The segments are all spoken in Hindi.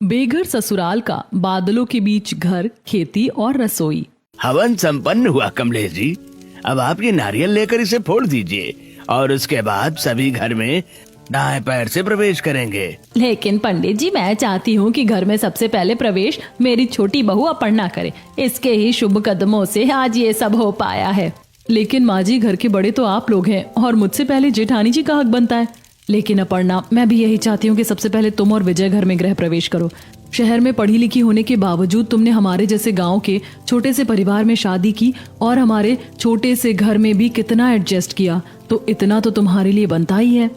बेघर ससुराल का, बादलों के बीच घर, खेती और रसोई। हवन संपन्न हुआ कमलेश जी। अब आप ये नारियल लेकर इसे फोड़ दीजिए और उसके बाद सभी घर में दाएं पैर से प्रवेश करेंगे। लेकिन पंडित जी, मैं चाहती हूँ कि घर में सबसे पहले प्रवेश मेरी छोटी बहू अपर्णा करे। इसके ही शुभ कदमों से आज ये सब हो पाया है। लेकिन माँ जी, घर के बड़े तो आप लोग हैं और मुझसे पहले जेठानी जी का हक बनता है। लेकिन अपर्णा, मैं भी यही चाहती हूँ कि सबसे पहले तुम और विजय घर में गृह प्रवेश करो। शहर में पढ़ी लिखी होने के बावजूद तुमने हमारे जैसे गांव के छोटे से परिवार में शादी की और हमारे छोटे से घर में भी कितना एडजस्ट किया, तो इतना तो तुम्हारे लिए बनता ही है।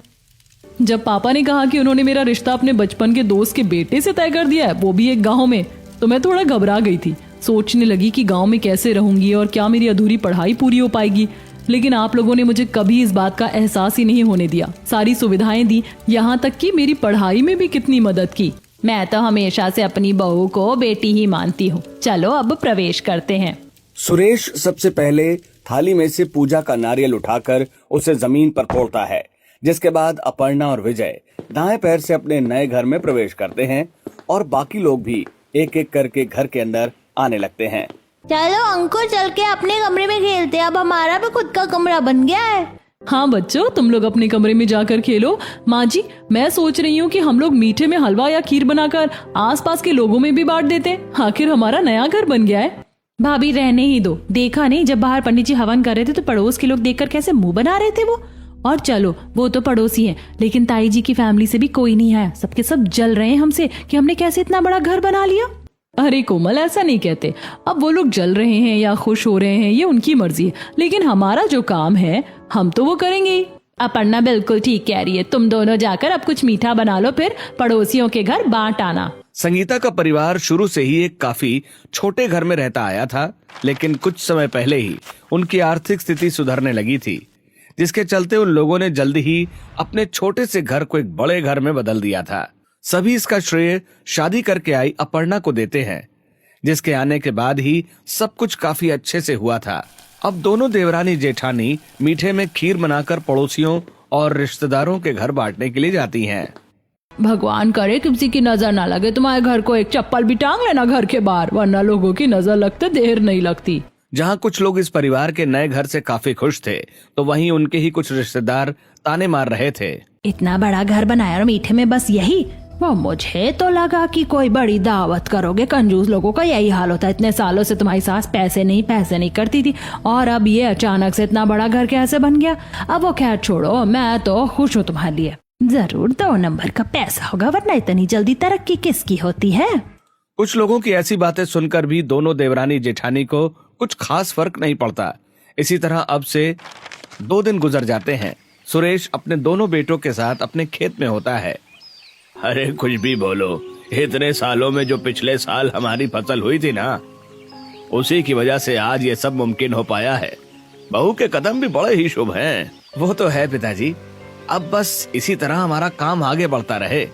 जब पापा ने कहा कि उन्होंने मेरा रिश्ता अपने बचपन के दोस्त के बेटे से तय कर दिया है, वो भी एक गाँव में, तो मैं थोड़ा घबरा गई थी। सोचने लगी कि गाँव में कैसे रहूंगी और क्या मेरी अधूरी पढ़ाई पूरी हो पाएगी। लेकिन आप लोगों ने मुझे कभी इस बात का एहसास ही नहीं होने दिया। सारी सुविधाएं दी, यहाँ तक कि मेरी पढ़ाई में भी कितनी मदद की। मैं तो हमेशा से अपनी बहू को बेटी ही मानती हूँ। चलो अब प्रवेश करते हैं। सुरेश सबसे पहले थाली में से पूजा का नारियल उठाकर उसे जमीन पर फोड़ता है, जिसके बाद अपर्णा और विजय दाएं पैर से अपने नए घर में प्रवेश करते हैं और बाकी लोग भी एक एक करके घर के अंदर आने लगते हैं। चलो अंकुर, चल के अपने कमरे में खेलते हैं। अब हमारा भी खुद का कमरा बन गया है। हाँ बच्चों, तुम लोग अपने कमरे में जाकर खेलो। माँ जी, मैं सोच रही हूँ कि हम लोग मीठे में हलवा या खीर बनाकर आसपास के लोगों में भी बांट देते। आखिर हमारा नया घर बन गया है। भाभी, रहने ही दो। देखा नहीं, जब बाहर पंडित जी हवन कर रहे थे तो पड़ोस के लोग देखकर कैसे मुंह बना रहे थे वो। और चलो, वो तो पड़ोसी हैं, लेकिन ताई जी की फैमिली से भी कोई नहीं है। सबके सब जल रहे हैं हमसे कि हमने कैसे इतना बड़ा घर बना लिया। अरे कोमल, ऐसा नहीं कहते। अब वो लोग जल रहे हैं या खुश हो रहे हैं, ये उनकी मर्जी है, लेकिन हमारा जो काम है हम तो वो करेंगे ही। अपर्णा बिल्कुल ठीक कह रही है। तुम दोनों जाकर अब कुछ मीठा बना लो, फिर पड़ोसियों के घर बांट आना। संगीता का परिवार शुरू से ही एक काफी छोटे घर में रहता आया था, लेकिन कुछ समय पहले ही उनकी आर्थिक स्थिति सुधरने लगी थी, जिसके चलते उन लोगों ने जल्दी ही अपने छोटे से घर को एक बड़े घर में बदल दिया था। सभी इसका श्रेय शादी करके आई अपर्णा को देते हैं, जिसके आने के बाद ही सब कुछ काफी अच्छे से हुआ था। अब दोनों देवरानी जेठानी मीठे में खीर बनाकर पड़ोसियों और रिश्तेदारों के घर बांटने के लिए जाती हैं। भगवान करे किसी की नजर ना लगे तुम्हारे घर को। एक चप्पल भी टांग लेना घर के बाहर, वरना लोगों की नजर लगते देर नहीं लगती। जहाँ कुछ लोग इस परिवार के नए घर से काफी खुश थे, तो वहीं उनके ही कुछ रिश्तेदार ताने मार रहे थे। इतना बड़ा घर बनाया और मीठे में बस यही। वो मुझे तो लगा कि कोई बड़ी दावत करोगे। कंजूस लोगों का यही हाल होता है। इतने सालों से तुम्हारी सास पैसे नहीं करती थी, और अब ये अचानक से इतना बड़ा घर कैसे बन गया। अब वो खैर छोड़ो, मैं तो खुश हूँ तुम्हारे लिए। जरूर 2 नंबर का पैसा होगा, वरना इतनी जल्दी तरक्की किसकी होती है। कुछ लोगों की ऐसी बातें सुनकर भी दोनों देवरानी जेठानी को कुछ खास फर्क नहीं पड़ता। इसी तरह अब से 2 दिन गुजर जाते हैं। सुरेश अपने दोनों बेटों के साथ अपने खेत में होता है। अरे कुछ भी बोलो, इतने सालों में जो पिछले साल हमारी फसल हुई थी ना, उसी की वजह से आज ये सब मुमकिन हो पाया है। बहू के कदम भी बड़े ही शुभ हैं। वो तो है पिताजी, अब बस इसी तरह हमारा काम आगे बढ़ता रहे।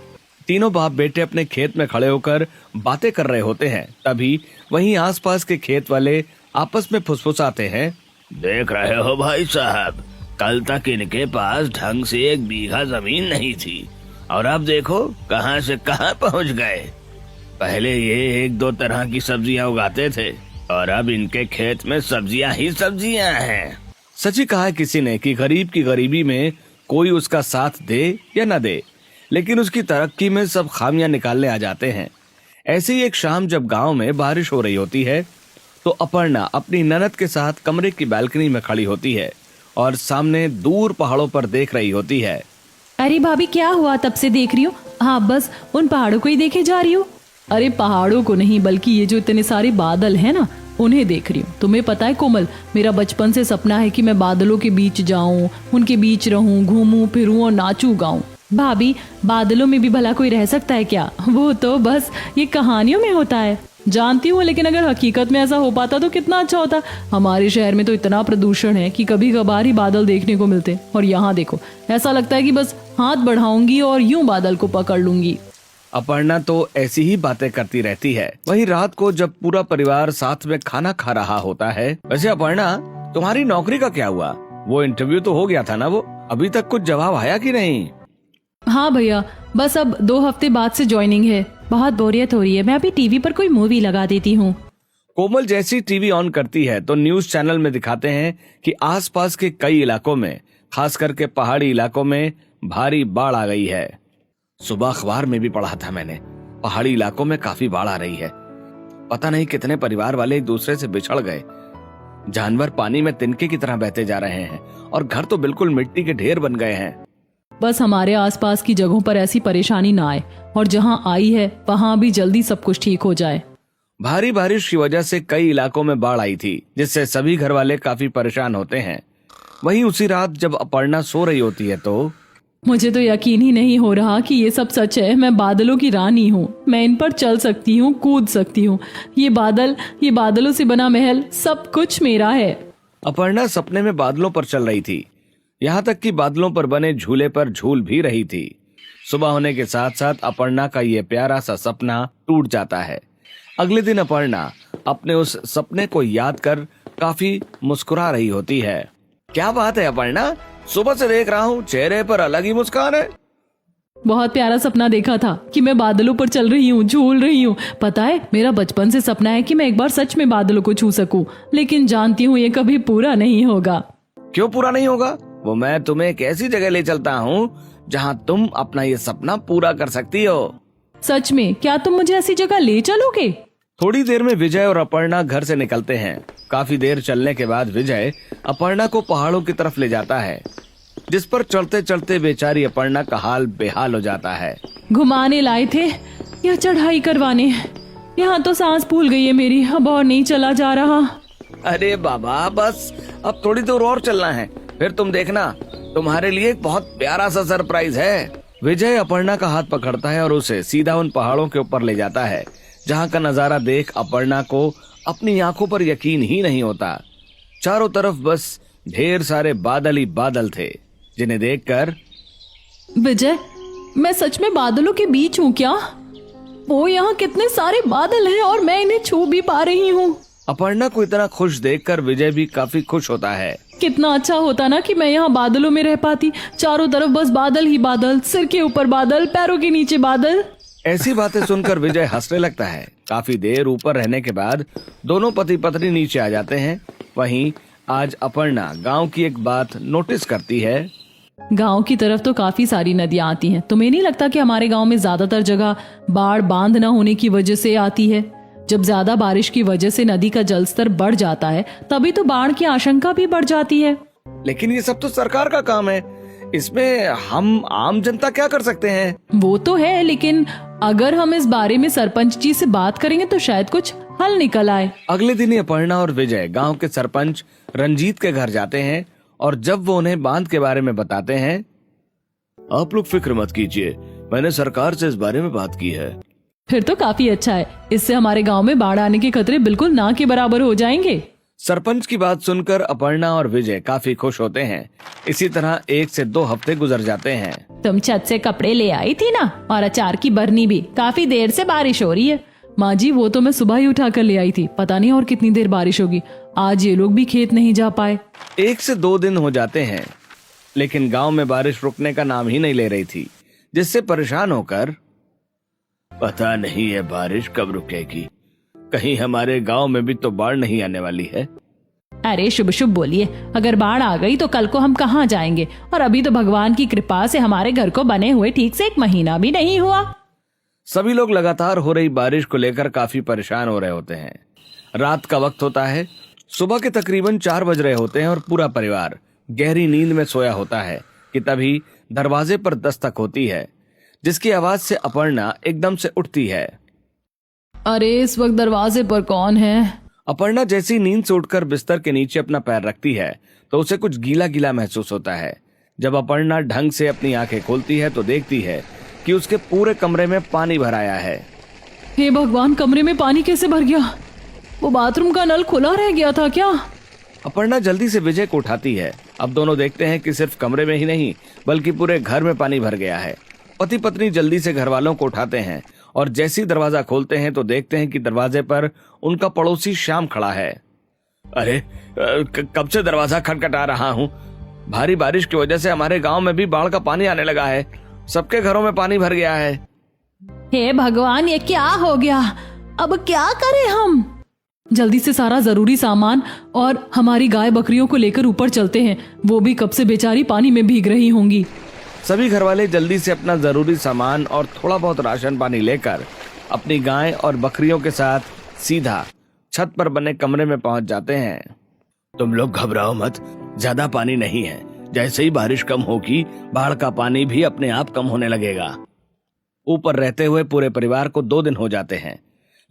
तीनों बाप बेटे अपने खेत में खड़े होकर बातें कर रहे होते हैं। तभी वहीं आसपास के खेत वाले आपस में फुसफुसाते हैं। देख रहे हो भाई साहब, कल तक इनके पास ढंग से 1 बीघा जमीन नहीं थी, और अब देखो कहां से कहां पहुंच गए। पहले ये 1-2 तरह की सब्जियां उगाते थे, और अब इनके खेत में सब्जियां ही सब्जियां हैं। सच ही कहा है किसी ने कि गरीब की गरीबी में कोई उसका साथ दे या न दे, लेकिन उसकी तरक्की में सब खामियां निकालने आ जाते हैं। ऐसे ही एक शाम जब गांव में बारिश हो रही होती है, तो अपर्णा अपनी ननद के साथ कमरे की बालकनी में खड़ी होती है और सामने दूर पहाड़ों पर देख रही होती है। अरे भाभी, क्या हुआ? तब से देख रही हूँ। हाँ, बस उन पहाड़ों को ही देखे जा रही हूँ। अरे पहाड़ों को नहीं, बल्कि ये जो इतने सारे बादल हैं ना, उन्हें देख रही हूँ। तुम्हें पता है कोमल, मेरा बचपन से सपना है कि मैं बादलों के बीच जाऊं, उनके बीच रहूं, घूमूं फिरूं और नाचूं गाऊं। भाभी, बादलों में भी भला कोई रह सकता है क्या? वो तो बस ये कहानियों में होता है, जानती हूँ, लेकिन अगर हकीकत में ऐसा हो पाता तो कितना अच्छा होता। हमारे शहर में तो इतना प्रदूषण है कि कभी कभार ही बादल देखने को मिलते, और यहाँ देखो, ऐसा लगता है कि बस हाथ बढ़ाऊंगी और यूं बादल को पकड़ लूंगी। अपर्णा तो ऐसी ही बातें करती रहती है। वही रात को जब पूरा परिवार साथ में खाना खा रहा होता है। वैसे अपर्णा, तुम्हारी नौकरी का क्या हुआ? वो इंटरव्यू तो हो गया था ना, वो अभी तक कुछ जवाब आया कि नहीं? हाँ भैया, बस अब 2 हफ्ते बाद से ज्वाइनिंग है। बहुत बोरियत हो रही है, मैं अभी टीवी पर कोई मूवी लगा देती हूँ। कोमल जैसी टीवी ऑन करती है तो न्यूज चैनल में दिखाते हैं कि आसपास के कई इलाकों में, खास करके पहाड़ी इलाकों में भारी बाढ़ आ गई है। सुबह अखबार में भी पढ़ा था मैंने, पहाड़ी इलाकों में काफी बाढ़ आ रही है। पता नहीं कितने परिवार वाले एक दूसरे से बिछड़ गए, जानवर पानी में तिनके की तरह बहते जा रहे हैं और घर तो बिल्कुल मिट्टी के ढेर बन गए हैं। बस हमारे आसपास की जगहों पर ऐसी परेशानी ना आए और जहाँ आई है वहाँ भी जल्दी सब कुछ ठीक हो जाए। भारी बारिश की वजह से कई इलाकों में बाढ़ आई थी, जिससे सभी घर वाले काफी परेशान होते हैं। वहीं उसी रात जब अपर्णा सो रही होती है तो मुझे तो यकीन ही नहीं हो रहा कि ये सब सच है। मैं बादलों की रानी हूँ, मैं इन पर चल सकती हूँ, कूद सकती हूँ। ये बादलों से बना महल, सब कुछ मेरा है। अपर्णा सपने में बादलों पर चल रही थी, यहाँ तक कि बादलों पर बने झूले पर झूल भी रही थी। सुबह होने के साथ साथ अपर्णा का ये प्यारा सा सपना टूट जाता है। अगले दिन अपर्णा अपने उस सपने को याद कर काफी मुस्कुरा रही होती है। क्या बात है अपर्णा, सुबह से देख रहा हूँ चेहरे पर अलग ही मुस्कान है। बहुत प्यारा सपना देखा था कि मैं बादलों पर चल रही हूँ, झूल रही हूँ। पता है, मेरा बचपन से सपना है कि मैं एक बार सच में बादलों को छू सकूं, लेकिन जानती हूँ ये कभी पूरा नहीं होगा। क्यों पूरा नहीं होगा? वो मैं तुम्हें एक ऐसी जगह ले चलता हूँ जहाँ तुम अपना ये सपना पूरा कर सकती हो। सच में? क्या तुम मुझे ऐसी जगह ले चलोगे? थोड़ी देर में विजय और अपर्णा घर से निकलते हैं। काफी देर चलने के बाद विजय अपर्णा को पहाड़ों की तरफ ले जाता है, जिस पर चलते चलते बेचारी अपर्णा का हाल बेहाल हो जाता है। घुमाने लाए थे या चढ़ाई करवाने? यहाँ तो सांस फूल गई है मेरी, अब और नहीं चला जा रहा। अरे बाबा, बस अब थोड़ी दूर और चलना है, फिर तुम देखना, तुम्हारे लिए एक बहुत प्यारा सा सरप्राइज है। विजय अपर्णा का हाथ पकड़ता है और उसे सीधा उन पहाड़ों के ऊपर ले जाता है, जहाँ का नजारा देख अपर्णा को अपनी आंखों पर यकीन ही नहीं होता। चारों तरफ बस ढेर सारे बादल ही बादल थे, जिन्हें देखकर विजय, मैं सच में बादलों के बीच हूँ क्या? वो यहाँ कितने सारे बादल हैं और मैं इन्हें छू भी पा रही हूँ। अपर्णा को इतना खुश देखकर विजय भी काफी खुश होता है। कितना अच्छा होता ना कि मैं यहाँ बादलों में रह पाती। चारों तरफ बस बादल ही बादल, सिर के ऊपर बादल, पैरों के नीचे बादल। ऐसी बातें सुनकर विजय हंसने लगता है। काफी देर ऊपर रहने के बाद दोनों पति पत्नी नीचे आ जाते हैं। वहीं आज अपर्णा गांव की एक बात नोटिस करती है। गांव की तरफ तो काफी सारी नदियां आती हैं। तुम्हें नहीं लगता कि हमारे गांव में ज्यादातर जगह बाढ़ बांध न होने की वजह से आती है? जब ज्यादा बारिश की वजह से नदी का जलस्तर बढ़ जाता है, तभी तो बाढ़ की आशंका भी बढ़ जाती है। लेकिन ये सब तो सरकार का काम है, इसमें हम आम जनता क्या कर सकते हैं? वो तो है, लेकिन अगर हम इस बारे में सरपंच जी से बात करेंगे तो शायद कुछ हल निकल आए। अगले दिन ही अपर्णा और विजय गांव के सरपंच रंजीत के घर जाते हैं और जब वो उन्हें बांध के बारे में बताते हैं, आप लोग फिक्र मत कीजिए, मैंने सरकार से इस बारे में बात की है। फिर तो काफी अच्छा है, इससे हमारे गांव में बाढ़ आने के खतरे बिल्कुल ना के बराबर हो जाएंगे। सरपंच की बात सुनकर अपर्णा और विजय काफी खुश होते हैं। इसी तरह 1 से 2 हफ्ते गुजर जाते हैं। तुम छत से कपड़े ले आई थी ना, और अचार की बरनी भी। काफी देर से बारिश हो रही है। माँ जी, वो तो मैं सुबह ही उठा कर ले आई थी, पता नहीं और कितनी देर बारिश होगी। आज ये लोग भी खेत नहीं जा पाए। 1 से 2 दिन हो जाते हैं, लेकिन गांव में बारिश रुकने का नाम ही नहीं ले रही थी, जिससे परेशान होकर पता नहीं है बारिश कब रुकेगी, कहीं हमारे गांव में भी तो बाढ़ नहीं आने वाली है। अरे शुभ शुभ बोलिए, अगर बाढ़ आ गई तो कल को हम कहाँ जाएंगे? और अभी तो भगवान की कृपा से हमारे घर को बने हुए ठीक से 1 महीना भी नहीं हुआ। सभी लोग लगातार हो रही बारिश को लेकर काफी परेशान हो रहे होते हैं। रात का वक्त होता है, सुबह के तकरीबन 4 बज रहे होते हैं और पूरा परिवार गहरी नींद में सोया होता है कि तभी दरवाजे पर दस्तक होती है, जिसकी आवाज से अपर्णा एकदम से उठती है। अरे इस वक्त दरवाजे पर कौन है? अपर्णा जैसी नींद से उठकर बिस्तर के नीचे अपना पैर रखती है तो उसे कुछ गीला गीला महसूस होता है। जब अपर्णा ढंग से अपनी आंखें खोलती है तो देखती है कि उसके पूरे कमरे में पानी भर आया है। हे भगवान, कमरे में पानी कैसे भर गया? वो बाथरूम का नल खुला रह गया था क्या? अपर्णा जल्दी से विजय को उठाती है। अब दोनों देखते हैं कि सिर्फ कमरे में ही नहीं बल्कि पूरे घर में पानी भर गया है। पति पत्नी जल्दी से घर वालों को उठाते हैं और जैसे ही दरवाजा खोलते हैं तो देखते हैं कि दरवाजे पर उनका पड़ोसी श्याम खड़ा है। अरे कब से दरवाजा खटखटा रहा हूँ, भारी बारिश की वजह से हमारे गांव में भी बाढ़ का पानी आने लगा है, सबके घरों में पानी भर गया है। हे भगवान, ये क्या हो गया? अब क्या करें हम? जल्दी से सारा जरूरी सामान और हमारी गाय बकरियों को लेकर ऊपर चलते हैं। वो भी कब से बेचारी पानी में भीग रही होंगी। सभी घरवाले जल्दी से अपना जरूरी सामान और थोड़ा बहुत राशन पानी लेकर अपनी गाय और बकरियों के साथ सीधा छत पर बने कमरे में पहुंच जाते हैं। तुम लोग घबराओ मत, ज्यादा पानी नहीं है। जैसे ही बारिश कम होगी, बाढ़ का पानी भी अपने आप कम होने लगेगा। ऊपर रहते हुए पूरे परिवार को 2 दिन हो जाते हैं,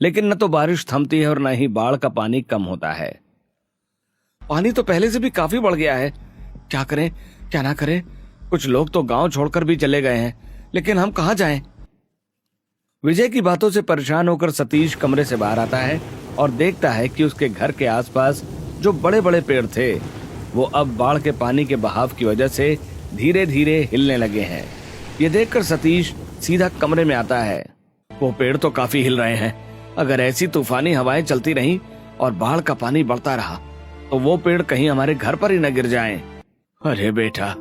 लेकिन न तो बारिश थमती है और न ही बाढ़ का पानी कम होता है। पानी तो पहले से भी काफी बढ़ गया है। क्या करें क्या ना करें। कुछ लोग तो गांव छोड़कर भी चले गए हैं, लेकिन हम कहां जाएं? विजय की बातों से परेशान होकर सतीश कमरे से बाहर आता है और देखता है कि उसके घर के आसपास जो बड़े बड़े पेड़ थे वो अब बाढ़ के पानी के बहाव की वजह से धीरे धीरे हिलने लगे हैं। ये देखकर सतीश सीधा कमरे में आता है। वो पेड़ तो काफी हिल रहे हैं। अगर ऐसी तूफानी हवाएं चलती रहीं और बाढ़ का पानी बढ़ता रहा तो वो पेड़ कहीं हमारे घर पर ही न गिर जाएं। अरे बेटा,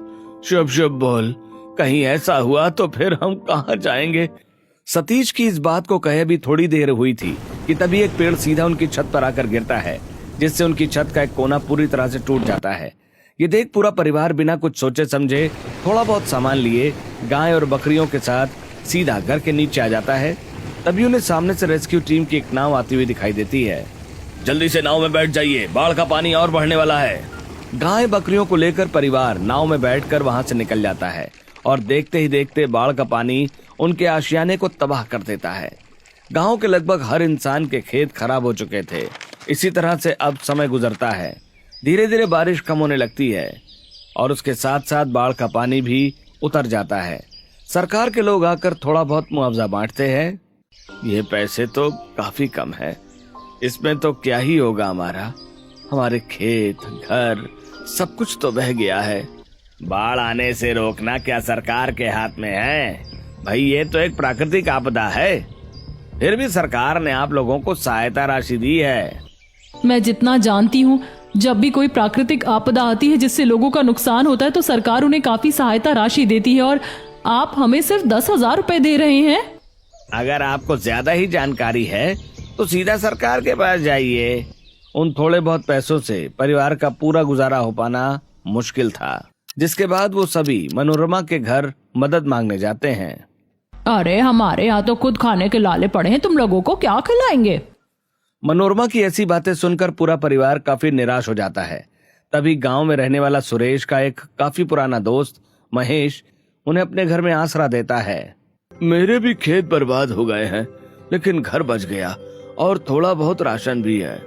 शुभ शुभ बोल, कहीं ऐसा हुआ तो फिर हम कहां जाएंगे? सतीश की इस बात को कहे भी थोड़ी देर हुई थी कि तभी एक पेड़ सीधा उनकी छत पर आकर गिरता है, जिससे उनकी छत का एक कोना पूरी तरह से टूट जाता है। ये देख पूरा परिवार बिना कुछ सोचे समझे थोड़ा बहुत सामान लिए गाय और बकरियों के साथ सीधा घर के नीचे आ जाता है। तभी उन्हें सामने से रेस्क्यू टीम की एक नाव आती हुई दिखाई देती है। जल्दी से नाव में बैठ जाइए, बाढ़ का पानी और बढ़ने वाला है। गाय बकरियों को लेकर परिवार नाव में बैठकर वहां से निकल जाता है और देखते ही देखते बाढ़ का पानी उनके आशियाने को तबाह कर देता है। गांव के लगभग हर इंसान के खेत खराब हो चुके थे। इसी तरह से अब समय गुजरता है। धीरे धीरे बारिश कम होने लगती है और उसके साथ साथ बाढ़ का पानी भी उतर जाता है। सरकार के लोग आकर थोड़ा बहुत मुआवजा बांटते हैं। ये पैसे तो काफी कम है, इसमें तो क्या ही होगा हमारा। हमारे खेत घर सब कुछ तो बह गया है। बाढ़ आने से रोकना क्या सरकार के हाथ में है भाई? ये तो एक प्राकृतिक आपदा है। फिर भी सरकार ने आप लोगों को सहायता राशि दी है। मैं जितना जानती हूँ, जब भी कोई प्राकृतिक आपदा आती है जिससे लोगों का नुकसान होता है तो सरकार उन्हें काफी सहायता राशि देती है, और आप हमें सिर्फ 10,000 रुपए दे रहे हैं। अगर आपको ज्यादा ही जानकारी है तो सीधा सरकार के पास जाइए। उन थोड़े बहुत पैसों से परिवार का पूरा गुजारा हो पाना मुश्किल था, जिसके बाद वो सभी मनोरमा के घर मदद मांगने जाते हैं। अरे हमारे यहाँ तो खुद खाने के लाले पड़े हैं, तुम लोगों को क्या खिलाएंगे? मनोरमा की ऐसी बातें सुनकर पूरा परिवार काफी निराश हो जाता है। तभी गांव में रहने वाला सुरेश का एक काफी पुराना दोस्त महेश उन्हें अपने घर में आसरा देता है। मेरे भी खेत बर्बाद हो गए हैं, लेकिन घर बच गया और थोड़ा बहुत राशन भी है।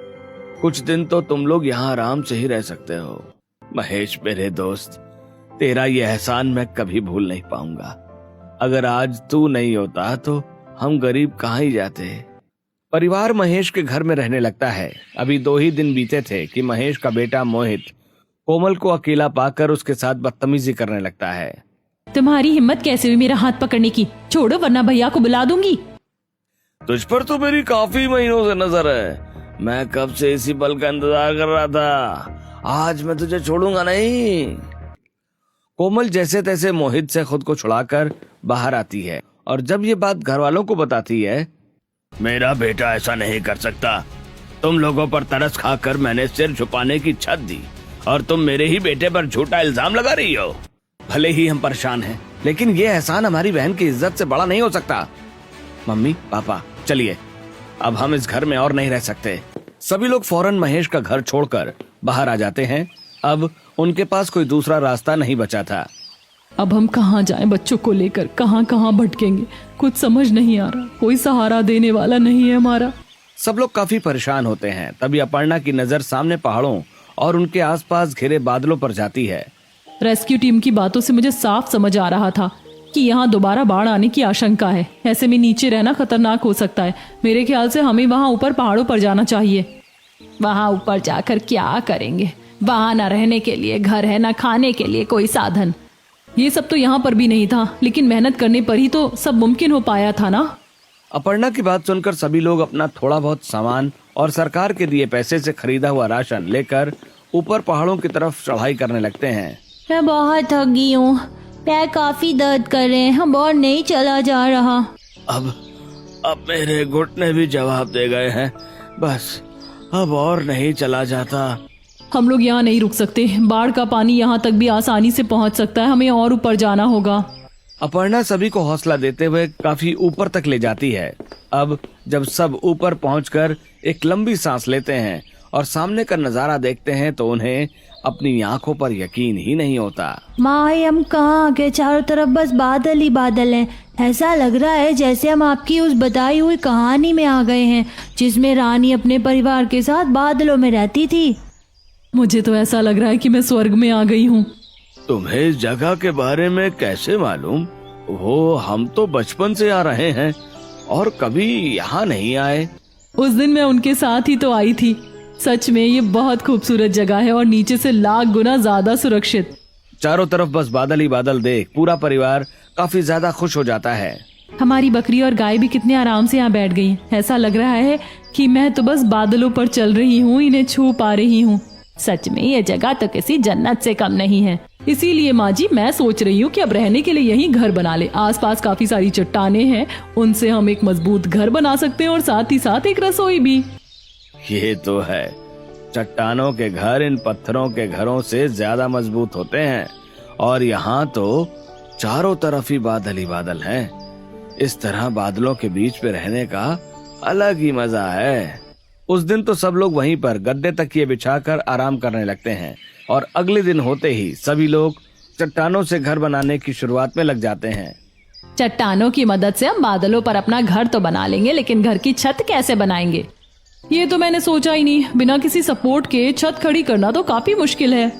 कुछ दिन तो तुम लोग यहाँ आराम से ही रह सकते हो। महेश मेरे दोस्त, तेरा ये एहसान मैं कभी भूल नहीं पाऊंगा। अगर आज तू नहीं होता तो हम गरीब कहाँ ही जाते। परिवार महेश के घर में रहने लगता है। अभी 2 ही दिन बीते थे कि महेश का बेटा मोहित कोमल को अकेला पाकर उसके साथ बदतमीजी करने लगता है। तुम्हारी हिम्मत कैसे हुई मेरा हाथ पकड़ने की? छोड़ो वरना भैया को बुला दूंगी। तुझ पर तो मेरी काफी महीनों से नजर है। मैं कब से इसी पल का इंतजार कर रहा था। आज मैं तुझे छोड़ूंगा नहीं। कोमल जैसे तैसे मोहित से खुद को छुड़ाकर बाहर आती है और जब ये बात घर वालों को बताती है। मेरा बेटा ऐसा नहीं कर सकता। तुम लोगों पर तरस खाकर मैंने सिर छुपाने की छत दी और तुम मेरे ही बेटे पर झूठा इल्जाम लगा रही हो। भले ही हम परेशान हैं, लेकिन ये एहसान हमारी बहन की इज्जत से बड़ा नहीं हो सकता। मम्मी पापा चलिए, अब हम इस घर में और नहीं रह सकते। सभी लोग फौरन महेश का घर छोड़कर बाहर आ जाते हैं। अब उनके पास कोई दूसरा रास्ता नहीं बचा था। अब हम कहाँ जाएं? बच्चों को लेकर कहाँ कहाँ भटकेंगे? कुछ समझ नहीं आ रहा। कोई सहारा देने वाला नहीं है हमारा। सब लोग काफी परेशान होते हैं। तभी अपर्णा की नजर सामने पहाड़ों और उनके आसपास घिरे बादलों पर जाती है। रेस्क्यू टीम की बातों से मुझे साफ समझ आ रहा था कि यहाँ दोबारा बाढ़ आने की आशंका है। ऐसे में नीचे रहना खतरनाक हो सकता है। मेरे ख्याल से हमें वहाँ ऊपर पहाड़ों पर जाना चाहिए। वहाँ ऊपर जाकर क्या करेंगे? वहाँ न रहने के लिए घर है, न खाने के लिए कोई साधन। ये सब तो यहाँ पर भी नहीं था, लेकिन मेहनत करने पर ही तो सब मुमकिन हो पाया था ना। अपर्णा की बात सुनकर सभी लोग अपना थोड़ा बहुत सामान और सरकार के दिए पैसे से खरीदा हुआ राशन लेकर ऊपर पहाड़ों की तरफ चढ़ाई करने लगते हैं। मैं बहुत थक गई हूँ। पैर काफी दर्द कर रहे हैं, हम और नहीं चला जा रहा। अब अब मेरे घुटने भी जवाब दे गए हैं। बस अब और नहीं चला जाता। हम लोग यहाँ नहीं रुक सकते, बाढ़ का पानी यहाँ तक भी आसानी से पहुँच सकता है, हमें और ऊपर जाना होगा। अपर्णा सभी को हौसला देते हुए काफी ऊपर तक ले जाती है। अब जब सब ऊपर पहुंचकर एक लंबी सांस लेते हैं और सामने का नजारा देखते हैं तो उन्हें अपनी आंखों पर यकीन ही नहीं होता। माँ, हम कहाँ आ गए? चारों तरफ बस बादल ही बादल हैं। ऐसा लग रहा है जैसे हम आपकी उस बताई हुई कहानी में आ गए हैं, जिसमें रानी अपने परिवार के साथ बादलों में रहती थी। मुझे तो ऐसा लग रहा है कि मैं स्वर्ग में आ गई हूँ। तुम्हें इस जगह के बारे में कैसे मालूम? वो हम तो बचपन से आ रहे हैं और कभी यहाँ नहीं आए। उस दिन मैं उनके साथ ही तो आई थी। सच में ये बहुत खूबसूरत जगह है और नीचे से लाख गुना ज्यादा सुरक्षित। चारों तरफ बस बादल ही बादल देख पूरा परिवार काफी ज्यादा खुश हो जाता है। हमारी बकरी और गाय भी कितने आराम से यहाँ बैठ गई। ऐसा लग रहा है कि मैं तो बस बादलों पर चल रही हूँ, इन्हें छू पा रही हूँ। सच में ये जगह तो किसी जन्नत से कम नहीं है। इसीलिए माँ जी, मैं सोच रही हूँ कि अब रहने के लिए यहीं घर बना ले। आसपास काफी सारी चट्टानें हैं, उनसे हम एक मजबूत घर बना सकते हैं और साथ ही साथ एक रसोई भी। ये तो है, चट्टानों के घर इन पत्थरों के घरों से ज्यादा मजबूत होते हैं और यहाँ तो चारों तरफ ही बादल हैं। इस तरह बादलों के बीच में रहने का अलग ही मजा है। उस दिन तो सब लोग वहीं पर गद्दे तकिए बिछाकर आराम करने लगते हैं और अगले दिन होते ही सभी लोग चट्टानों से घर बनाने की शुरुआत में लग जाते हैं। चट्टानों की मदद से हम बादलों पर अपना घर तो बना लेंगे, लेकिन घर की छत कैसे बनाएंगे? ये तो मैंने सोचा ही नहीं। बिना किसी सपोर्ट के छत खड़ी करना तो काफी मुश्किल है।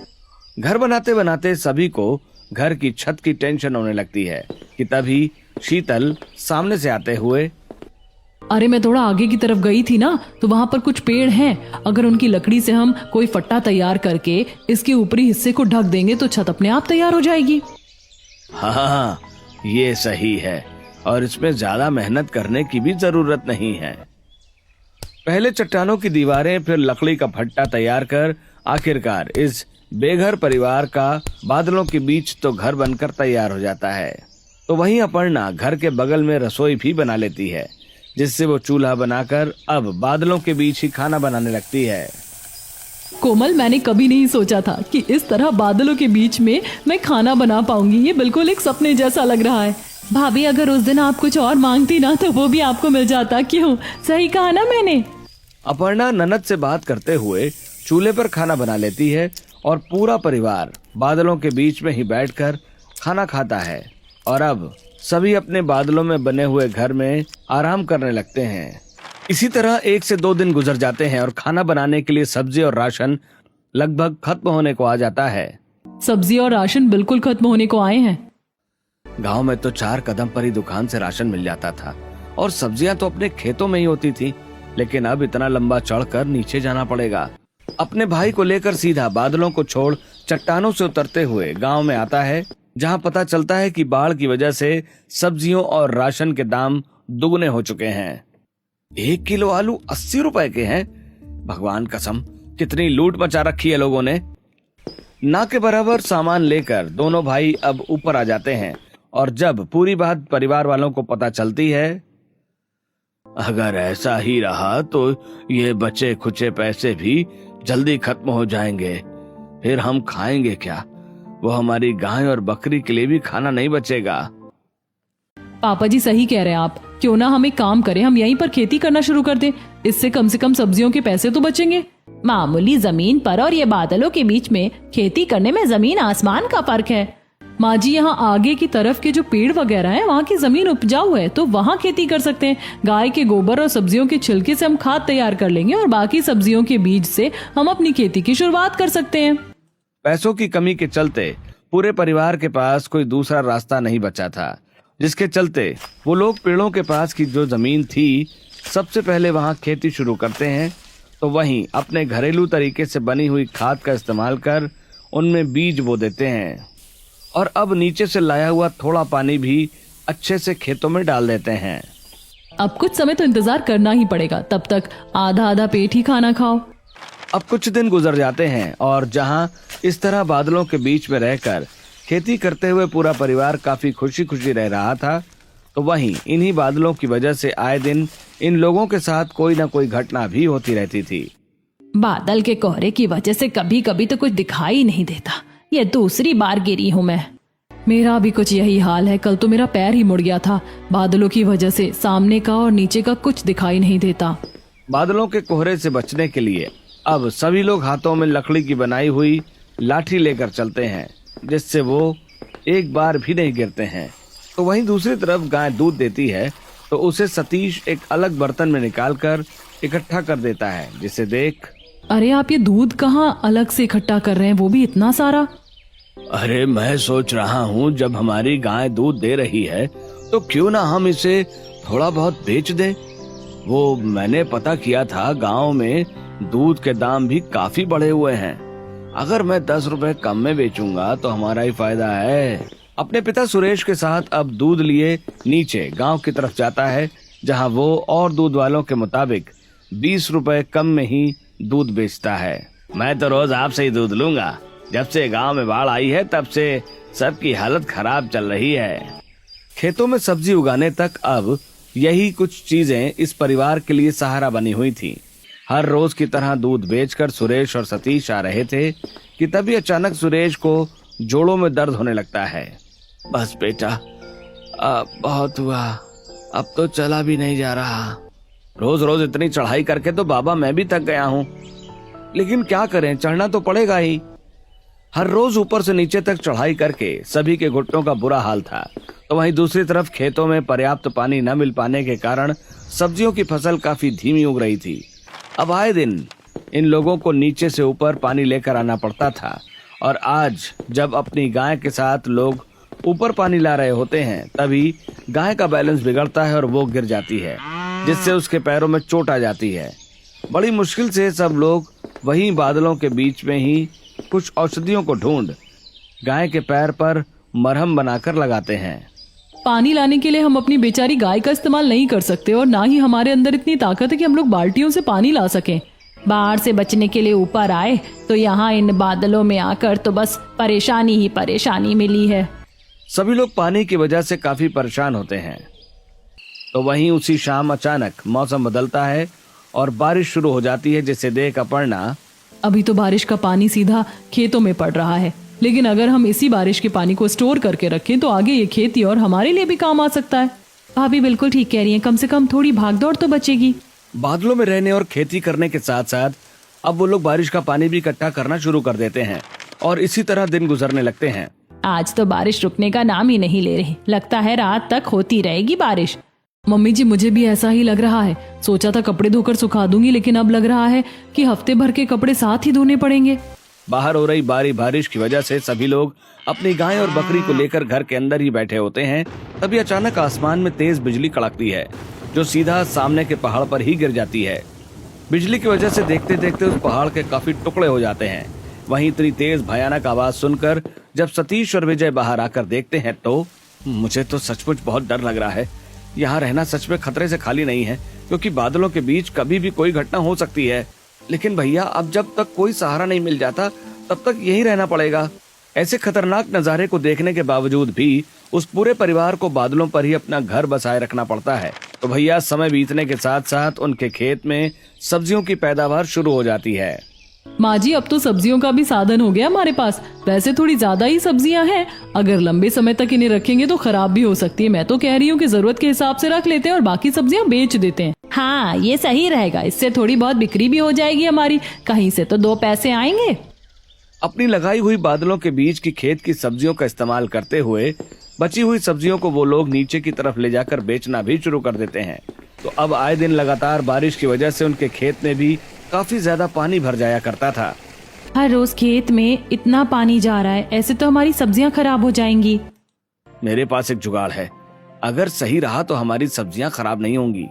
घर बनाते बनाते सभी को घर की छत की टेंशन होने लगती है कि तभी शीतल सामने से आते हुए, अरे मैं थोड़ा आगे की तरफ गई थी ना, तो वहाँ पर कुछ पेड़ हैं। अगर उनकी लकड़ी से हम कोई फट्टा तैयार करके इसके ऊपरी हिस्से को ढक देंगे तो छत अपने आप तैयार हो जाएगी। हाँ, ये सही है और इसमें ज्यादा मेहनत करने की भी जरूरत नहीं है। पहले चट्टानों की दीवारें, फिर लकड़ी का फट्टा तैयार कर आखिरकार इस बेघर परिवार का बादलों के बीच तो घर बनकर तैयार हो जाता है। तो वहीं अपर्णा घर के बगल में रसोई भी बना लेती है, जिससे वो चूल्हा बनाकर अब बादलों के बीच ही खाना बनाने लगती है। कोमल, मैंने कभी नहीं सोचा था कि इस तरह बादलों के बीच में मैं खाना बना पाऊंगी। ये बिल्कुल एक सपने जैसा लग रहा है। भाभी, अगर उस दिन आप कुछ और मांगती ना तो वो भी आपको मिल जाता। क्यों? सही कहा ना मैंने? अपर्णा ननद से बात करते हुए चूल्हे पर खाना बना लेती है और पूरा परिवार बादलों के बीच में ही बैठकर खाना खाता है और अब सभी अपने बादलों में बने हुए घर में आराम करने लगते हैं। इसी तरह 1 से 2 दिन गुजर जाते हैं और खाना बनाने के लिए सब्जी और राशन लगभग खत्म होने को आ जाता है। सब्जी और राशन बिल्कुल खत्म होने को आए हैं। गांव में तो 4 कदम पर ही दुकान से राशन मिल जाता था और सब्जियां तो अपने खेतों में ही होती थी, लेकिन अब इतना लंबा चढ़कर नीचे जाना पड़ेगा। अपने भाई को लेकर सीधा बादलों को छोड़ चट्टानों से उतरते हुए गांव में आता है, जहां पता चलता है कि बाढ़ की वजह से सब्जियों और राशन के दाम दुगने हो चुके हैं। 1 किलो आलू 80 रुपए के हैं। भगवान कसम, कितनी लूट मचा रखी है लोगों ने। ना के बराबर सामान लेकर दोनों भाई अब ऊपर आ जाते हैं और जब पूरी बात परिवार वालों को पता चलती है, अगर ऐसा ही रहा तो ये बचे खुचे पैसे भी जल्दी खत्म हो जाएंगे। फिर हम खाएंगे क्या? वो हमारी गाय और बकरी के लिए भी खाना नहीं बचेगा। पापा जी सही कह रहे हैं आप। क्यों ना हम एक काम करें, हम यहीं पर खेती करना शुरू कर दें। इससे कम से कम सब्जियों के पैसे तो बचेंगे। मामूली जमीन पर और ये बादलों के बीच में खेती करने में जमीन आसमान का फर्क है। माँ जी, यहाँ आगे की तरफ के जो पेड़ वगैरह हैं, वहाँ की जमीन उपजाऊ है तो वहाँ खेती कर सकते हैं। गाय के गोबर और सब्जियों के छिलके से हम खाद तैयार कर लेंगे और बाकी सब्जियों के बीज से हम अपनी खेती की शुरुआत कर सकते हैं। पैसों की कमी के चलते पूरे परिवार के पास कोई दूसरा रास्ता नहीं बचा था, जिसके चलते वो लोग पेड़ों के पास की जो जमीन थी सबसे पहले वहाँ खेती शुरू करते हैं। तो वहीं अपने घरेलू तरीके से बनी हुई खाद का इस्तेमाल कर उनमें बीज बो देते हैं और अब नीचे से लाया हुआ थोड़ा पानी भी अच्छे से खेतों में डाल देते हैं। अब कुछ समय तो इंतजार करना ही पड़ेगा, तब तक आधा आधा पेट ही खाना खाओ। अब कुछ दिन गुजर जाते हैं और जहां इस तरह बादलों के बीच में रहकर खेती करते हुए पूरा परिवार काफी खुशी खुशी रह रहा था, तो वहीं इन्हीं बादलों की वजह से आए दिन इन लोगों के साथ कोई ना कोई घटना भी होती रहती थी। बादल के कोहरे की वजह से कभी कभी तो कुछ दिखाई नहीं देता। ये दूसरी बार गिरी हूँ मैं। मेरा भी कुछ यही हाल है। कल तो मेरा पैर ही मुड़ गया था। बादलों की वजह से सामने का और नीचे का कुछ दिखाई नहीं देता। बादलों के कोहरे से बचने के लिए अब सभी लोग हाथों में लकड़ी की बनाई हुई लाठी लेकर चलते हैं, जिससे वो एक बार भी नहीं गिरते हैं। तो वहीं दूसरी तरफ गाय दूध देती है तो उसे सतीश एक अलग बर्तन में निकालकर इकट्ठा कर देता है, जिसे देख अरे आप ये दूध कहाँ अलग से इकट्ठा कर रहे हैं, वो भी इतना सारा? अरे मैं सोच रहा हूँ जब हमारी गाय दूध दे रही है तो क्यों ना हम इसे थोड़ा बहुत बेच दें। वो मैंने पता किया था, गांव में दूध के दाम भी काफी बढ़े हुए हैं। अगर मैं 10 रुपए कम में बेचूंगा तो हमारा ही फायदा है। अपने पिता सुरेश के साथ अब दूध लिए नीचे गांव की तरफ जाता है, जहां वो और दूध वालों के मुताबिक 20 रुपए कम में ही दूध बेचता है। मैं तो रोज आपसे ही दूध लूंगा। जब से गांव में बाढ़ आई है तब से सबकी हालत खराब चल रही है। खेतों में सब्जी उगाने तक अब यही कुछ चीजें इस परिवार के लिए सहारा बनी हुई थी। हर रोज की तरह दूध बेचकर सुरेश और सतीश आ रहे थे कि तभी अचानक सुरेश को जोड़ों में दर्द होने लगता है। बस बेटा, अब बहुत हुआ, अब तो चला भी नहीं जा रहा। रोज रोज इतनी चढ़ाई करके तो बाबा मैं भी थक गया हूँ, लेकिन क्या करें, चढ़ना तो पड़ेगा ही। हर रोज ऊपर से नीचे तक चढ़ाई करके सभी के घुटनों का बुरा हाल था। तो वहीं दूसरी तरफ खेतों में पर्याप्त पानी न मिल पाने के कारण सब्जियों की फसल काफी धीमी उग रही थी। अब आए दिन इन लोगों को नीचे से ऊपर पानी लेकर आना पड़ता था, और आज जब अपनी गाय के साथ लोग ऊपर पानी ला रहे होते हैं तभी गाय का बैलेंस बिगड़ता है और वो गिर जाती है, जिससे उसके पैरों में चोट आ जाती है। बड़ी मुश्किल से सब लोग वहीं बादलों के बीच में ही कुछ औषधियों को ढूंढ गाय के पैर पर मरहम बनाकर लगाते हैं। पानी लाने के लिए हम अपनी बेचारी गाय का इस्तेमाल नहीं कर सकते, और ना ही हमारे अंदर इतनी ताकत है कि हम लोग बाल्टियों से पानी ला सकें। बाढ़ से बचने के लिए ऊपर आए तो यहाँ इन बादलों में आकर तो बस परेशानी ही परेशानी मिली है। सभी लोग पानी की वजह से काफी परेशान होते हैं। तो वहीं उसी शाम अचानक मौसम बदलता है और बारिश शुरू हो जाती है, जिसे देख अपर्णा, अभी तो बारिश का पानी सीधा खेतों में पड़ रहा है, लेकिन अगर हम इसी बारिश के पानी को स्टोर करके रखें तो आगे ये खेती और हमारे लिए भी काम आ सकता है। भाभी बिल्कुल ठीक कह रही हैं, कम से कम थोड़ी भागदौड़ तो बचेगी। बादलों में रहने और खेती करने के साथ साथ अब वो लोग बारिश का पानी भी इकट्ठा करना शुरू कर देते हैं, और इसी तरह दिन गुजरने लगते हैं। आज तो बारिश रुकने का नाम ही नहीं ले रही। लगता है रात तक होती रहेगी बारिश। मम्मी जी, मुझे भी ऐसा ही लग रहा है। सोचा था कपड़े धोकर सुखा दूंगी, लेकिन अब लग रहा है कि हफ्ते भर के कपड़े साथ ही धोने पड़ेंगे। बाहर हो रही भारी बारिश की वजह से सभी लोग अपनी गाय और बकरी को लेकर घर के अंदर ही बैठे होते हैं। तभी अचानक आसमान में तेज बिजली कड़कती है, जो सीधा सामने के पहाड़ पर ही गिर जाती है। बिजली की वजह से देखते देखते उस पहाड़ के काफी टुकड़े हो जाते हैं। वहीं इतनी तेज भयानक आवाज सुनकर जब सतीश और विजय बाहर आकर देखते हैं तो मुझे तो सचमुच बहुत डर लग रहा है। यहाँ रहना सच में खतरे से खाली नहीं है, क्योंकि बादलों के बीच कभी भी कोई घटना हो सकती है। लेकिन भैया, अब जब तक कोई सहारा नहीं मिल जाता तब तक यहीं रहना पड़ेगा। ऐसे खतरनाक नजारे को देखने के बावजूद भी उस पूरे परिवार को बादलों पर ही अपना घर बसाए रखना पड़ता है। तो भैया, समय बीतने के साथ साथ उनके खेत में सब्जियों की पैदावार शुरू हो जाती है। माँ जी, अब तो सब्जियों का भी साधन हो गया हमारे पास। वैसे थोड़ी ज्यादा ही सब्जियां हैं, अगर लंबे समय तक इन्हें रखेंगे तो खराब भी हो सकती है। मैं तो कह रही हूँ कि जरूरत के हिसाब से रख लेते हैं और बाकी सब्जियां बेच देते हैं। हाँ, ये सही रहेगा। इससे थोड़ी बहुत बिक्री भी हो जाएगी हमारी, कहीं से तो 2 पैसे आएंगे। अपनी लगाई हुई बादलों के बीच की खेत की सब्जियों का इस्तेमाल करते हुए बची हुई सब्जियों को वो लोग नीचे की तरफ ले जाकर बेचना भी शुरू कर देते हैं। तो अब आए दिन लगातार बारिश की वजह से उनके खेत में भी काफी ज्यादा पानी भर जाया करता था। हर रोज खेत में इतना पानी जा रहा है, ऐसे तो हमारी सब्जियां खराब हो जाएंगी। मेरे पास एक जुगाड़ है, अगर सही रहा तो हमारी सब्जियां खराब नहीं होंगी।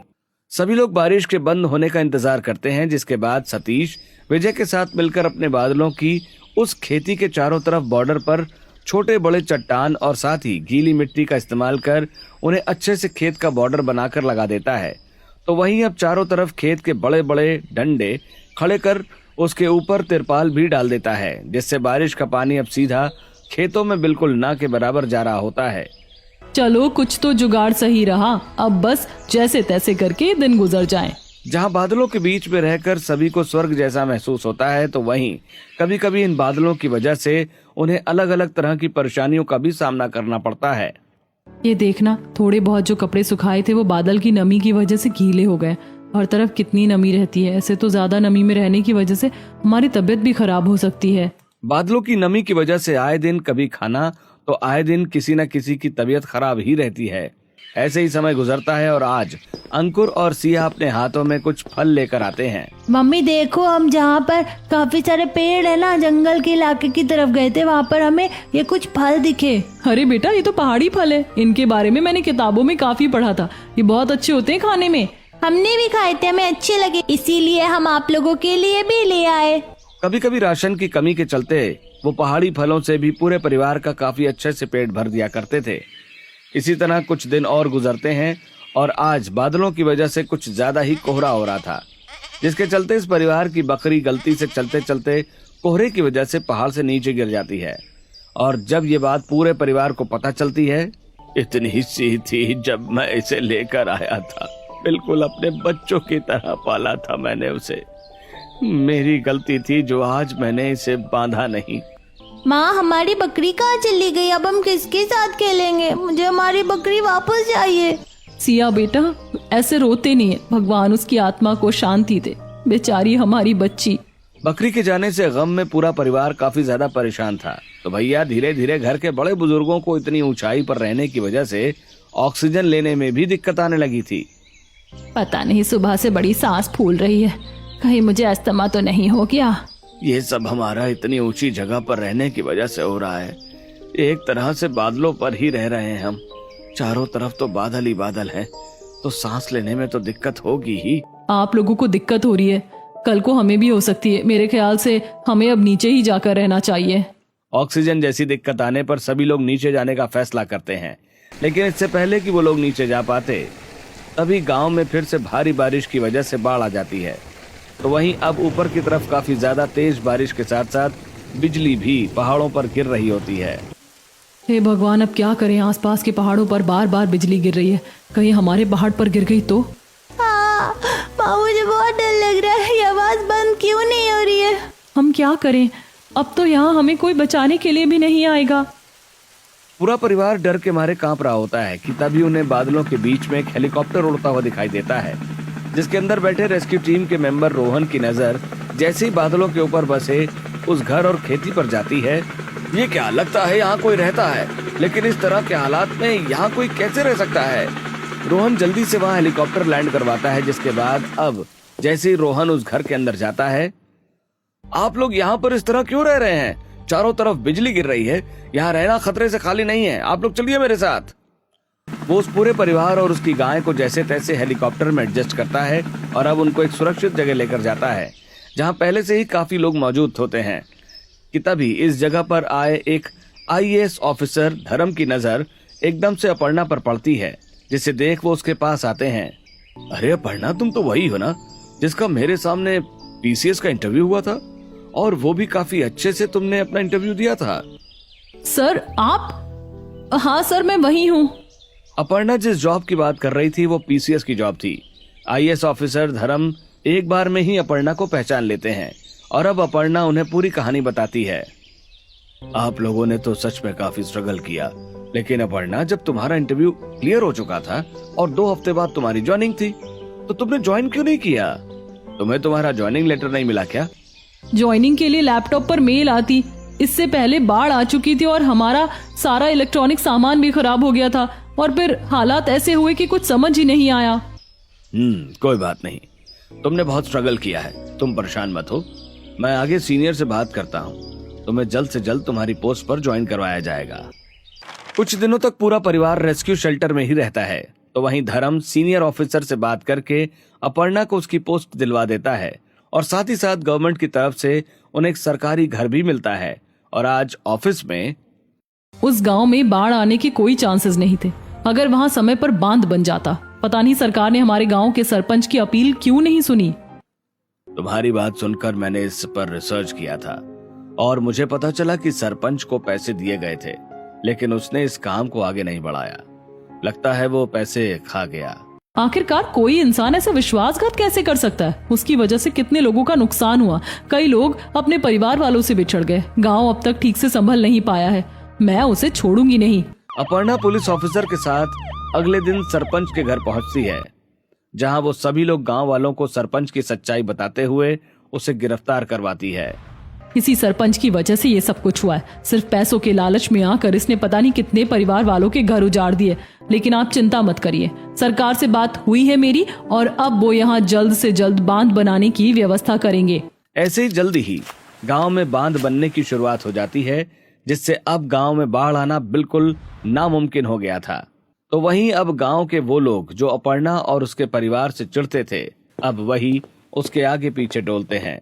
सभी लोग बारिश के बंद होने का इंतजार करते हैं, जिसके बाद सतीश विजय के साथ मिलकर अपने बादलों की उस खेती के चारों तरफ बॉर्डर पर छोटे बड़े चट्टान और साथ ही गीली मिट्टी का इस्तेमाल कर उन्हें अच्छे से खेत का बॉर्डर बनाकर लगा देता है। तो वहीं अब चारों तरफ खेत के बड़े बड़े डंडे खड़े कर उसके ऊपर तिरपाल भी डाल देता है, जिससे बारिश का पानी अब सीधा खेतों में बिल्कुल ना के बराबर जा रहा होता है। चलो कुछ तो जुगाड़ सही रहा, अब बस जैसे तैसे करके दिन गुजर जाएं। जहाँ बादलों के बीच में रहकर सभी को स्वर्ग जैसा महसूस होता है, तो वहीं कभी कभी इन बादलों की वजह से उन्हें अलग अलग तरह की परेशानियों का भी सामना करना पड़ता है। ये देखना, थोड़े बहुत जो कपड़े सुखाए थे वो बादल की नमी की वजह से गीले हो गए। हर तरफ कितनी नमी रहती है, ऐसे तो ज्यादा नमी में रहने की वजह से हमारी तबीयत भी खराब हो सकती है। बादलों की नमी की वजह से आए दिन कभी खाना तो आए दिन किसी न किसी की तबीयत खराब ही रहती है। ऐसे ही समय गुजरता है और आज अंकुर और सिया अपने हाथों में कुछ फल लेकर आते हैं। मम्मी देखो, हम जहाँ पर काफी सारे पेड़ है ना, जंगल के इलाके की तरफ गए थे, वहाँ पर हमें ये कुछ फल दिखे। अरे बेटा, ये तो पहाड़ी फल है। इनके बारे में मैंने किताबों में काफी पढ़ा था। ये बहुत अच्छे होते हैं खाने में। हमने भी खाए थे, हमें अच्छे लगे, इसीलिए हम आप लोगों के लिए भी ले आए। कभी कभी राशन की कमी के चलते वो पहाड़ी फलों से भी पूरे परिवार का काफी अच्छे से पेट भर दिया करते थे। इसी तरह कुछ दिन और गुजरते हैं और आज बादलों की वजह से कुछ ज्यादा ही कोहरा हो रहा था, जिसके चलते इस परिवार की बकरी गलती से चलते चलते कोहरे की वजह से पहाड़ से नीचे गिर जाती है। और जब ये बात पूरे परिवार को पता चलती है, इतनी सी थी जब मैं इसे लेकर आया था, बिल्कुल अपने बच्चों की तरह पाला था मैंने उसे। मेरी गलती थी जो आज मैंने इसे बांधा नहीं। माँ, हमारी बकरी कहाँ चली गई? अब हम किसके साथ खेलेंगे? मुझे हमारी बकरी वापस चाहिए। सिया बेटा, ऐसे रोते नहीं है, भगवान उसकी आत्मा को शांति दे। बेचारी हमारी बच्ची। बकरी के जाने से गम में पूरा परिवार काफी ज्यादा परेशान था। तो भैया धीरे धीरे घर के बड़े बुजुर्गों को इतनी ऊंचाई पर रहने की वजह से ऑक्सीजन लेने में भी दिक्कत आने लगी थी। पता नहीं, सुबह से बड़ी सांस फूल रही है, कहीं मुझे अस्थमा तो नहीं हो गया। ये सब हमारा इतनी ऊंची जगह पर रहने की वजह से हो रहा है। एक तरह से बादलों पर ही रह रहे हैं हम। चारों तरफ तो बादल ही बादल है, तो सांस लेने में तो दिक्कत होगी ही। आप लोगों को दिक्कत हो रही है, कल को हमें भी हो सकती है। मेरे ख्याल से हमें अब नीचे ही जाकर रहना चाहिए। ऑक्सीजन जैसी दिक्कत आने पर सभी लोग नीचे जाने का फैसला करते हैं, लेकिन इससे पहले कि वो लोग नीचे जा पाते, तभी गांव में फिर से भारी बारिश की वजह से बाढ़ आ जाती है। तो वहीं अब ऊपर की तरफ काफी ज्यादा तेज बारिश के साथ साथ बिजली भी पहाड़ों पर गिर रही होती है। हे भगवान, अब क्या करें? आसपास के पहाड़ों पर बार बार बिजली गिर रही है, कहीं हमारे पहाड़ पर गिर गई तो? माँ, मुझे बहुत डर लग रहा है। ये आवाज बंद क्यों नहीं हो रही है? हम क्या करें? अब तो यहाँ हमें कोई बचाने के लिए भी नहीं आएगा। पूरा परिवार डर के मारे कांप रहा होता है कि तभी उन्हें बादलों के बीच में एक हेलीकॉप्टर उड़ता हुआ दिखाई देता है, जिसके अंदर बैठे रेस्क्यू टीम के मेंबर रोहन की नजर जैसे ही बादलों के ऊपर बसे उस घर और खेती पर जाती है। ये क्या, लगता है यहाँ कोई रहता है, लेकिन इस तरह के हालात में यहाँ कोई कैसे रह सकता है? रोहन जल्दी से वहाँ हेलीकॉप्टर लैंड करवाता है, जिसके बाद अब जैसे ही रोहन उस घर के अंदर जाता है, आप लोग यहाँ पर इस तरह क्यों रह रहे हैं? चारों तरफ बिजली गिर रही है, यहाँ रहना खतरे से खाली नहीं है, आप लोग चलिए मेरे साथ। वो उस पूरे परिवार और उसकी गाय को जैसे तैसे हेलीकॉप्टर में एडजस्ट करता है और अब उनको एक सुरक्षित जगह लेकर जाता है, जहाँ पहले से ही काफी लोग मौजूद होते हैं। कि तभी इस जगह पर आए एक IAS ऑफिसर धर्म की नजर एकदम से अपर्णा पर पड़ती है, जिसे देख वो उसके पास आते हैं। अरे अपर्णा, तुम तो वही हो ना जिसका मेरे सामने PCS का इंटरव्यू हुआ था, और वो भी काफी अच्छे से तुमने अपना इंटरव्यू दिया था। सर आप? हाँ सर, मैं वही हूँ। अपर्णा जिस जॉब की बात कर रही थी वो PCS की जॉब थी। IAS ऑफिसर धर्म एक बार में ही अपर्णा को पहचान लेते हैं और अब अपर्णा उन्हें पूरी कहानी बताती है। आप लोगों ने तो सच में काफी स्ट्रगल किया, लेकिन अपर्णा, जब तुम्हारा इंटरव्यू क्लियर हो चुका था और 2 हफ्ते बाद तुम्हारी ज्वाइनिंग थी, तो तुमने ज्वाइन क्यों नहीं किया? तुम्हें तुम्हारा ज्वाइनिंग लेटर नहीं मिला क्या? ज्वाइनिंग के लिए लैपटॉप पर मेल आती, इससे पहले बाढ़ आ चुकी थी और हमारा सारा इलेक्ट्रॉनिक सामान भी खराब हो गया था, और फिर हालात ऐसे हुए कि कुछ समझ ही नहीं आया। कोई बात नहीं, तुमने बहुत स्ट्रगल किया है, तुम परेशान मत हो। मैं आगे सीनियर से बात करता हूँ, तुम्हें जल्द से जल्द तुम्हारी पोस्ट पर ज्वाइन करवाया जाएगा। कुछ दिनों तक पूरा परिवार रेस्क्यू शेल्टर में ही रहता है। तो वहीं धर्म सीनियर ऑफिसर से बात करके अपर्णा को उसकी पोस्ट दिलवा देता है और साथ ही साथ गवर्नमेंट की तरफ से उन्हें एक सरकारी घर भी मिलता है। और आज ऑफिस में उस गांव में बाढ़ आने के कोई चांसेस नहीं थे, अगर वहां समय पर बांध बन जाता। पता नहीं सरकार ने हमारे गांव के सरपंच की अपील क्यों नहीं सुनी। तुम्हारी बात सुनकर मैंने इस पर रिसर्च किया था और मुझे पता चला कि सरपंच को पैसे दिए गए थे, लेकिन उसने इस काम को आगे नहीं बढ़ाया। लगता है वो पैसे खा गया। आखिरकार कोई इंसान ऐसा विश्वासघात कैसे कर सकता है? उसकी वजह से कितने लोगों का नुकसान हुआ। कई लोग अपने परिवार वालों से बिछड़ गए। गांव अब तक ठीक से संभल नहीं पाया है। मैं उसे छोड़ूंगी नहीं। अपर्णा पुलिस ऑफिसर के साथ अगले दिन सरपंच के घर पहुंचती है, जहां वो सभी लोग गांव वालों को सरपंच की सच्चाई बताते हुए उसे गिरफ्तार करवाती है। इसी सरपंच की वजह से ये सब कुछ हुआ है। सिर्फ पैसों के लालच में आकर इसने पता नहीं कितने परिवार वालों के घर उजाड़ दिए। लेकिन आप चिंता मत करिए, सरकार से बात हुई है मेरी और अब वो यहाँ जल्द से जल्द बांध बनाने की व्यवस्था करेंगे। ऐसे ही जल्दी ही गांव में बांध बनने की शुरुआत हो जाती है, जिससे अब गांव में बाढ़ आना बिल्कुल नामुमकिन हो गया था। तो वहीं अब गांव के वो लोग जो अपर्णा और उसके परिवार से चिढ़ते थे, अब वही उसके आगे पीछे डोलते हैं।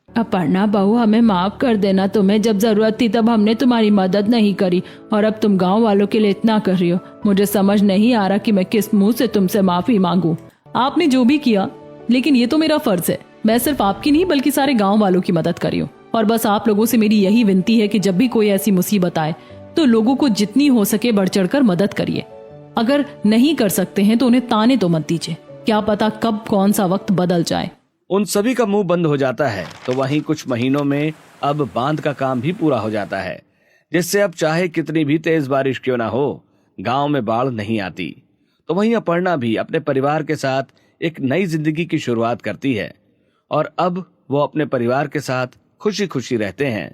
अपर्णा बहू, हमें माफ कर देना। तुम्हें जब जरूरत थी तब हमने तुम्हारी मदद नहीं करी और अब तुम गांव वालों के लिए इतना कर रही हो। मुझे समझ नहीं आ रहा कि मैं किस मुंह से तुमसे माफी मांगू। आपने जो भी किया, लेकिन ये तो मेरा फर्ज है। मैं सिर्फ आपकी नहीं बल्कि सारे गांव वालों की मदद करी हूँ। और बस आप लोगों से मेरी यही विनती है कि जब भी कोई ऐसी मुसीबत आए तो लोगों को जितनी हो सके बढ़ चढ़ कर मदद करिए। अगर नहीं कर सकते हैं तो उन्हें ताने तो मत दीजिए। क्या पता कब कौन सा वक्त बदल जाए। उन सभी का मुंह बंद हो जाता है। तो वहीं कुछ महीनों में अब बांध का काम भी पूरा हो जाता है, जिससे अब चाहे कितनी भी तेज बारिश क्यों ना हो, गांव में बाढ़ नहीं आती। तो वहीं अपर्णा भी अपने परिवार के साथ एक नई जिंदगी की शुरुआत करती है और अब वो अपने परिवार के साथ खुशी खुशी रहते हैं।